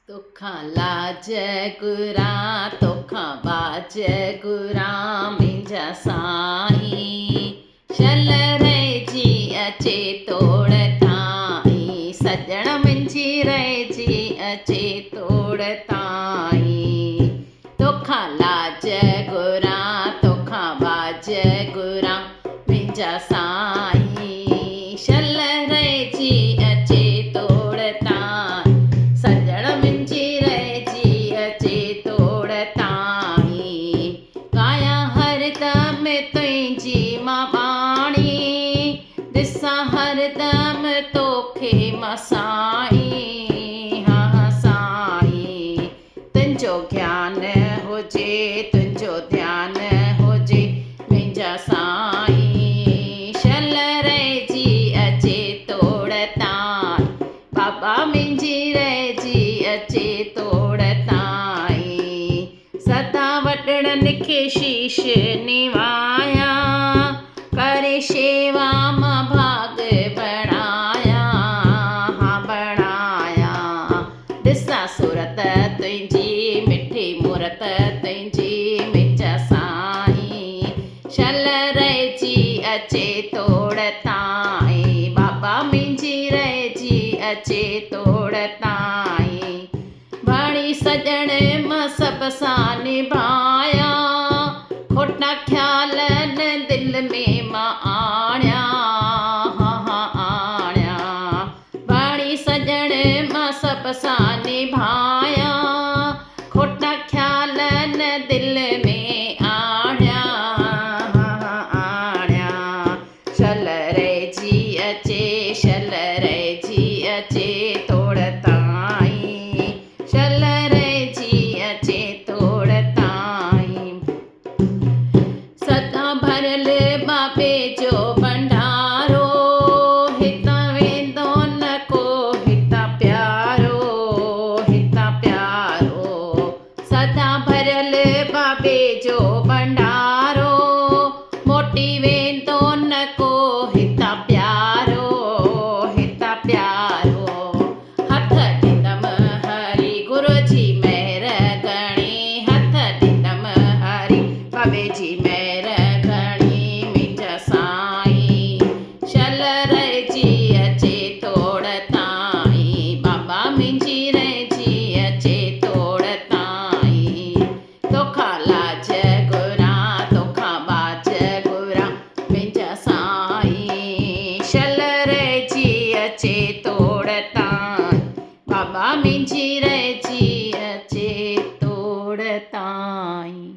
तोखां लाज गुरा तोखां बाज गुरा मुंहिंजा साईं शल रहिजी अचे तोड़ ताईं सजण मुंहिंजी रहिजी अचे तोड़ ताईं तोखां लाज गुरा तोखां बाज गुरा मुंहिंजा साईं शल रहिजी अचे तोड़ ताईं सजण मुंहिंजी रहिजी अचे तोड़ ताईं काया हरदम तुंहिंजी मां बाणी ॾिसां हरदम तोखे मां साईं हा साईं तुंहिंजो ज्ञान हुजे तुंहिंजो ध्यानु हुजे मुंहिंजा साईं शल रहिजी अचे तोड़ ताईं बाबा मुंहिंजी रहिजी अचे तोड़ ताईं सदा वॾड़नि खे शीश निवाया करे शेवा मां भाग बणाया हा बणाया ॾिसां सूरत तुंहिंजी मिठी मूरत तुंहिंजी मुंहिंजा साईं शल रहिजी अचे तोड़ ताईं बाबा मुंहिंजी रहिजी अचे तोड़ ताईं बाणी सजण मां सभ सां निभाया खोटा ख़्याल न दिलि में मां आणिया हा आणिया बाणी सजण मां सभ सां निभाया खोटा ख़्याल न दिलि में आणिया आणिया शल रहिजी अचे शल रहिजी अचे तोड़ ताईं शल रहिजी अचे तोड़ ताईं सदा भरियल बाबे जो भंडारो हितां वेंदो न को हितां प्यारो सदा भरियल बाबे जो भंडारो मोटी वेंदो न को हितां प्यारो हथ ॾींदमि हरि गुरू जी महिर घणी हथ ॾींदमि हरि बाबे जी महिर घणी मुंहिंजा साईं शल रहिजी अचे तोड़ ताईं बाबा मुंहिंजी रहिजी अचे तोड़ ताईं तोखां लाज गुरा तोखां बाज गुरा मुंहिंजा साईं शल रहिजी अचे तोड़ ताईं बाबा मुंहिंजी रहिजी अचे तोड़ ताईं।